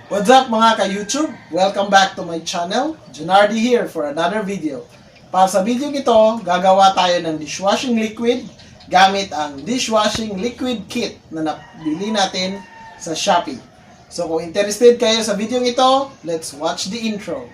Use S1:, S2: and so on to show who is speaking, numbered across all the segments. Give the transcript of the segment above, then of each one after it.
S1: What's up mga ka-YouTube? Welcome back to my channel. Junardi here for another video. Para sa video ito, gagawa tayo ng dishwashing liquid gamit ang dishwashing liquid kit na nabili natin sa Shopee. So kung interested kayo sa video ito, let's watch the intro.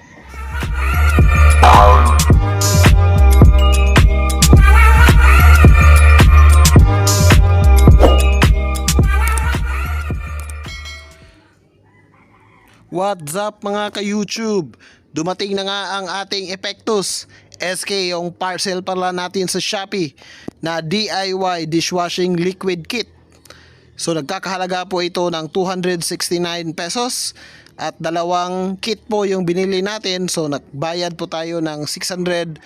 S1: What's up mga ka-YouTube? Dumating na nga ang ating Epectus SK, yung parcel pala natin sa Shopee na DIY dishwashing liquid kit. So nagkakahalaga po ito ng 269 pesos at dalawang kit po yung binili natin. So nagbayad po tayo ng 629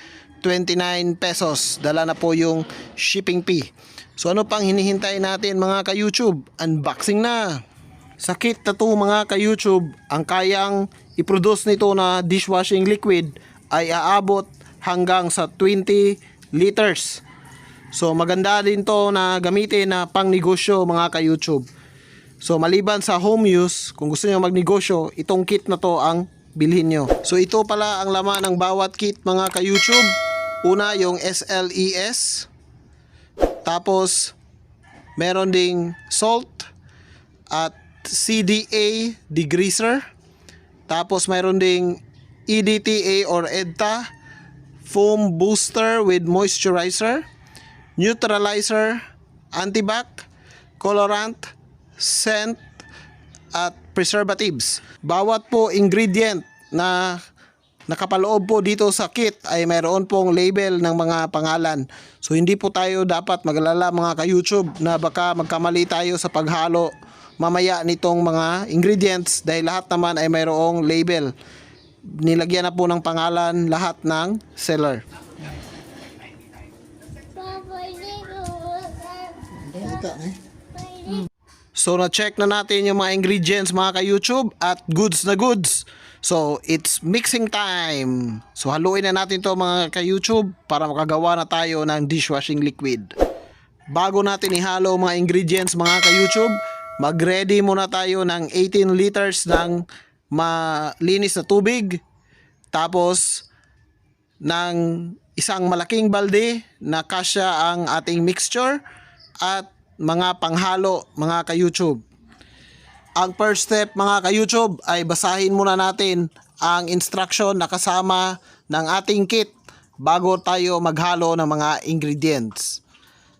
S1: pesos. Dala na po yung shipping fee. So ano pang hinihintay natin mga ka-YouTube? Unboxing na! Sa kit na to mga ka-YouTube, ang kayang i-produce nito na dishwashing liquid ay aabot hanggang sa 20 liters. So maganda din to na gamitin na pang negosyo mga ka-YouTube. So maliban sa home use, kung gusto niyo magnegosyo, itong kit na to ang bilhin nyo. So ito pala ang laman ng bawat kit mga ka-YouTube. Una yung SLES. Tapos meron ding salt at CDA degreaser. Tapos mayroon ding EDTA or EDTA foam booster with moisturizer, neutralizer, antibac, colorant, scent at preservatives. Bawat po ingredient na nakapaloob po dito sa kit ay mayroon pong label ng mga pangalan. So hindi po tayo dapat magalala mga ka-YouTube na baka magkamali tayo sa paghalo mamaya nitong mga ingredients dahil lahat naman ay mayroong label. Nilagyan na po ng pangalan lahat ng seller. So na-check na natin yung mga ingredients mga ka-YouTube at goods na goods. So it's mixing time. So haluin na natin to mga ka-YouTube para makagawa na tayo ng dishwashing liquid. Bago natin ihalo mga ingredients mga ka-YouTube, mag-ready muna tayo ng 18 liters ng malinis na tubig. Tapos ng isang malaking balde na kasya ang ating mixture at mga panghalo mga ka-YouTube. Ang first step mga ka-YouTube ay basahin muna natin ang instruction na kasama ng ating kit bago tayo maghalo ng mga ingredients.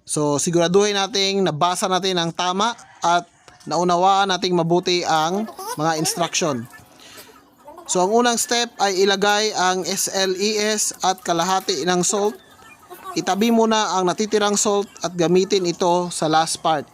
S1: So siguraduhin natin nabasa natin ang tama at naunawaan nating mabuti ang mga instruction. So ang unang step ay ilagay ang SLES at kalahati ng salt. Itabi muna ang natitirang salt at gamitin ito sa last part.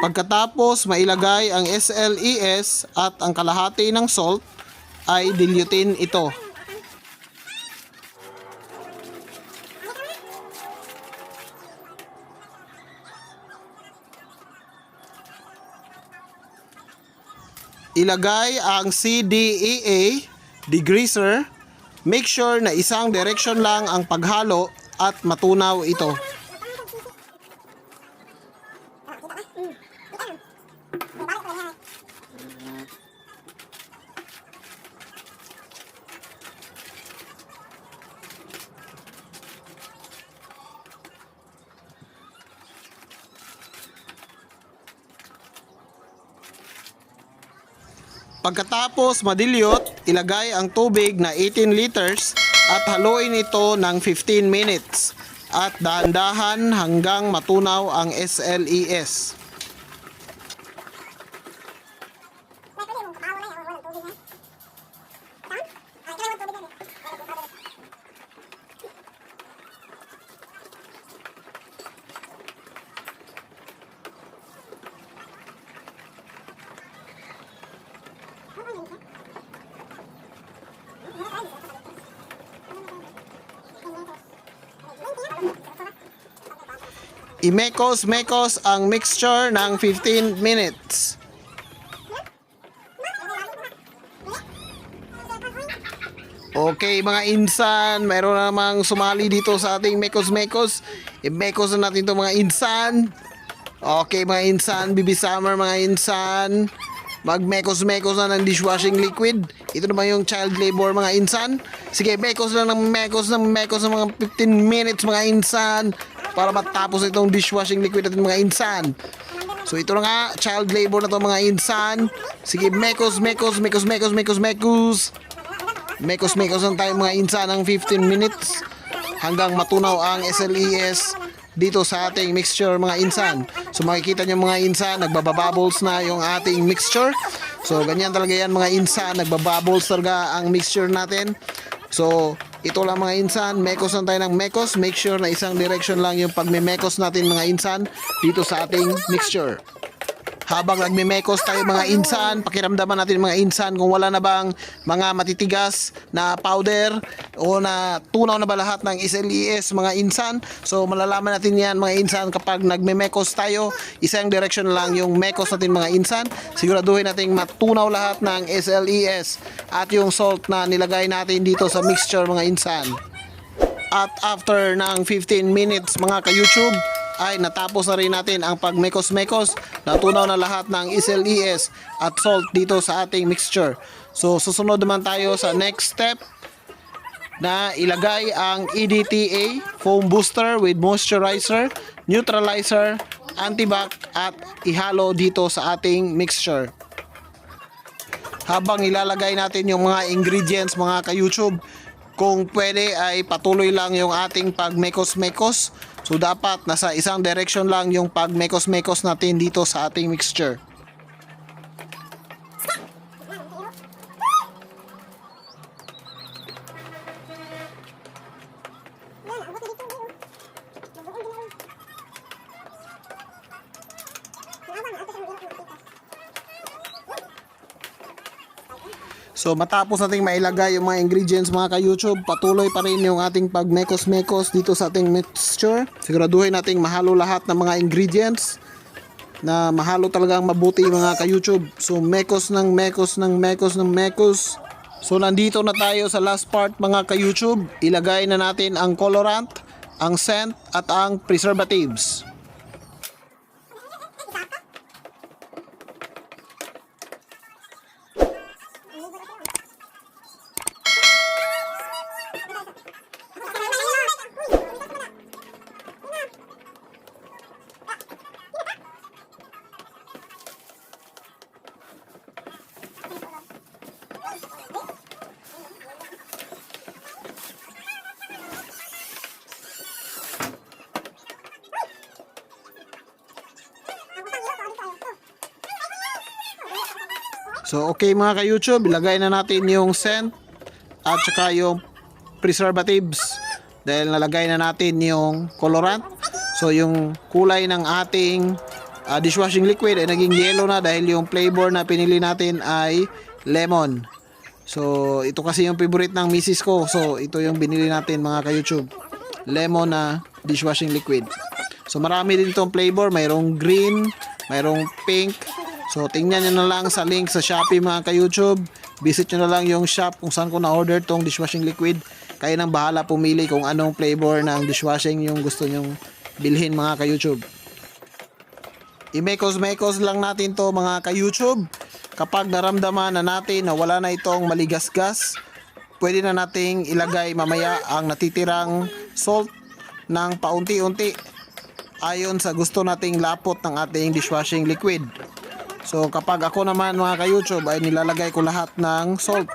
S1: Pagkatapos mailagay ang SLES at ang kalahati ng salt, ay dilutin ito. Ilagay ang CDEA degreaser. Make sure na isang direction lang ang paghalo at matunaw ito. Pagkatapos madilyot, ilagay ang tubig na 18 liters at haluin ito ng 15 minutes at dahan-dahan hanggang matunaw ang SLES. I-mekos ang mixture ng 15 minutes. Okay mga insan, mayroon namang sumali dito sa ating mekos-mekos. I-mekos na natin to mga insan. Okay mga insan, BB Summer mga insan. Mag-mekos-mekos na ng dishwashing liquid. Ito naman yung child labor mga insan. Sige, mekos lang ng mekos ng mga 15 minutes mga insan. Para matapos itong dishwashing liquid natin mga insan. So ito na nga, child labor na to mga insan. Sige, mekos. Mekos lang tayo mga insan ng 15 minutes hanggang matunaw ang SLES dito sa ating mixture mga insan. So makikita nyo mga insan, nagbababubbles na yung ating mixture. So ganyan talaga yan mga insan, nagbabubbles talaga ang mixture natin. So ito lang mga insan, mekos lang tayo ng mekos. Make sure na isang direction lang yung pagme-mekos natin mga insan dito sa ating mixture. Habang nagme-mekos tayo mga insan, pakiramdaman natin mga insan kung wala na bang mga matitigas na powder o na tunaw na ba lahat ng SLES mga insan. So malalaman natin yan mga insan kapag nagme-mekos tayo, isang direction lang yung mekos natin mga insan. Siguraduhin natin matunaw lahat ng SLES at yung salt na nilagay natin dito sa mixture mga insan. At after ng 15 minutes mga ka-YouTube, ay natapos na rin natin ang pagmekos-mekos. Natunaw na lahat ng SLES at salt dito sa ating mixture. So susunod naman tayo sa next step na ilagay ang EDTA foam booster with moisturizer, neutralizer, antibac at ihalo dito sa ating mixture. Habang ilalagay natin yung mga ingredients mga ka-YouTube, kung pwede ay patuloy lang yung ating pagmekos-mekos. So dapat nasa isang direction lang yung pagmekos-mekos natin dito sa ating mixture. So matapos nating mailagay yung mga ingredients mga ka-YouTube, patuloy pa rin yung ating pagmekos-mekos dito sa ating mixture. Siguraduhin nating mahalo lahat ng mga ingredients na mahalo talagang mabuti mga ka-YouTube. So mekos. So nandito na tayo sa last part mga ka-YouTube. Ilagay na natin ang colorant, ang scent at ang preservatives. So okay mga ka-YouTube, ilagay na natin yung scent at saka yung preservatives dahil nalagay na natin yung colorant. So yung kulay ng ating dishwashing liquid ay naging yellow na dahil yung flavor na pinili natin ay lemon. So ito kasi yung favorite ng misis ko. So ito yung binili natin mga ka-YouTube, lemon na dishwashing liquid. So marami din itong flavor, mayroong green, mayroong pink. So tingnan nyo na lang sa link sa Shopee mga ka-YouTube. Visit nyo na lang yung shop kung saan ko na-order tong dishwashing liquid. Kayo nang bahala pumili kung anong flavor ng dishwashing yung gusto nyong bilhin mga ka-YouTube. I-mekos-mekos lang natin to mga ka-YouTube. Kapag naramdaman na natin na wala na itong maligasgas, pwede na nating ilagay mamaya ang natitirang salt ng paunti-unti ayon sa gusto nating lapot ng ating dishwashing liquid. So kapag ako naman mga ka-YouTube ay nilalagay ko lahat ng salt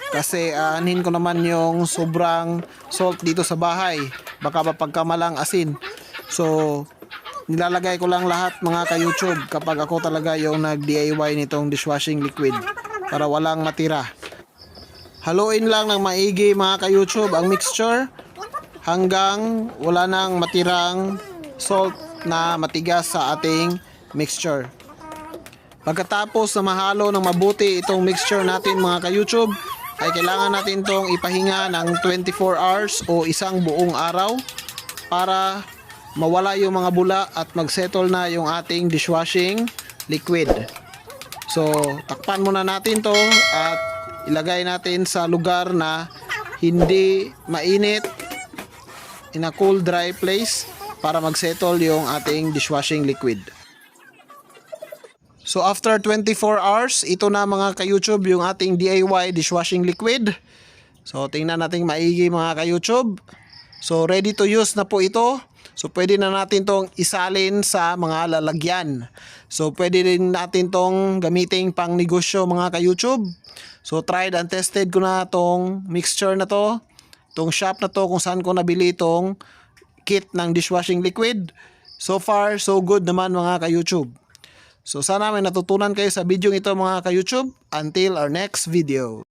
S1: kasi aanhin ko naman yung sobrang salt dito sa bahay, baka mapagkamalang asin. So nilalagay ko lang lahat mga ka-YouTube kapag ako talaga yung nag-DIY nitong dishwashing liquid para walang matira. Haluin lang ng maigi mga ka-YouTube ang mixture hanggang wala nang matirang salt na matigas sa ating mixture. Pagkatapos na mahalo ng mabuti itong mixture natin mga ka-YouTube, ay kailangan natin itong ipahinga ng 24 hours o isang buong araw para mawala yung mga bula at magsettle na yung ating dishwashing liquid. So takpan muna natin to at ilagay natin sa lugar na hindi mainit, in a cool dry place para mag-settle yung ating dishwashing liquid. So after 24 hours, ito na mga ka-YouTube yung ating DIY dishwashing liquid. So tingnan natin maigi mga ka-YouTube. So ready to use na po ito. So pwede na natin tong isalin sa mga lalagyan. So pwede rin natin tong gamitin pang negosyo mga ka-YouTube. So tried and tested ko na tong mixture na to. Tong shop na to kung saan ko nabili itong kit ng dishwashing liquid. So far, so good naman mga ka-YouTube. So sana may natutunan kayo sa video ito mga ka-YouTube. Until our next video.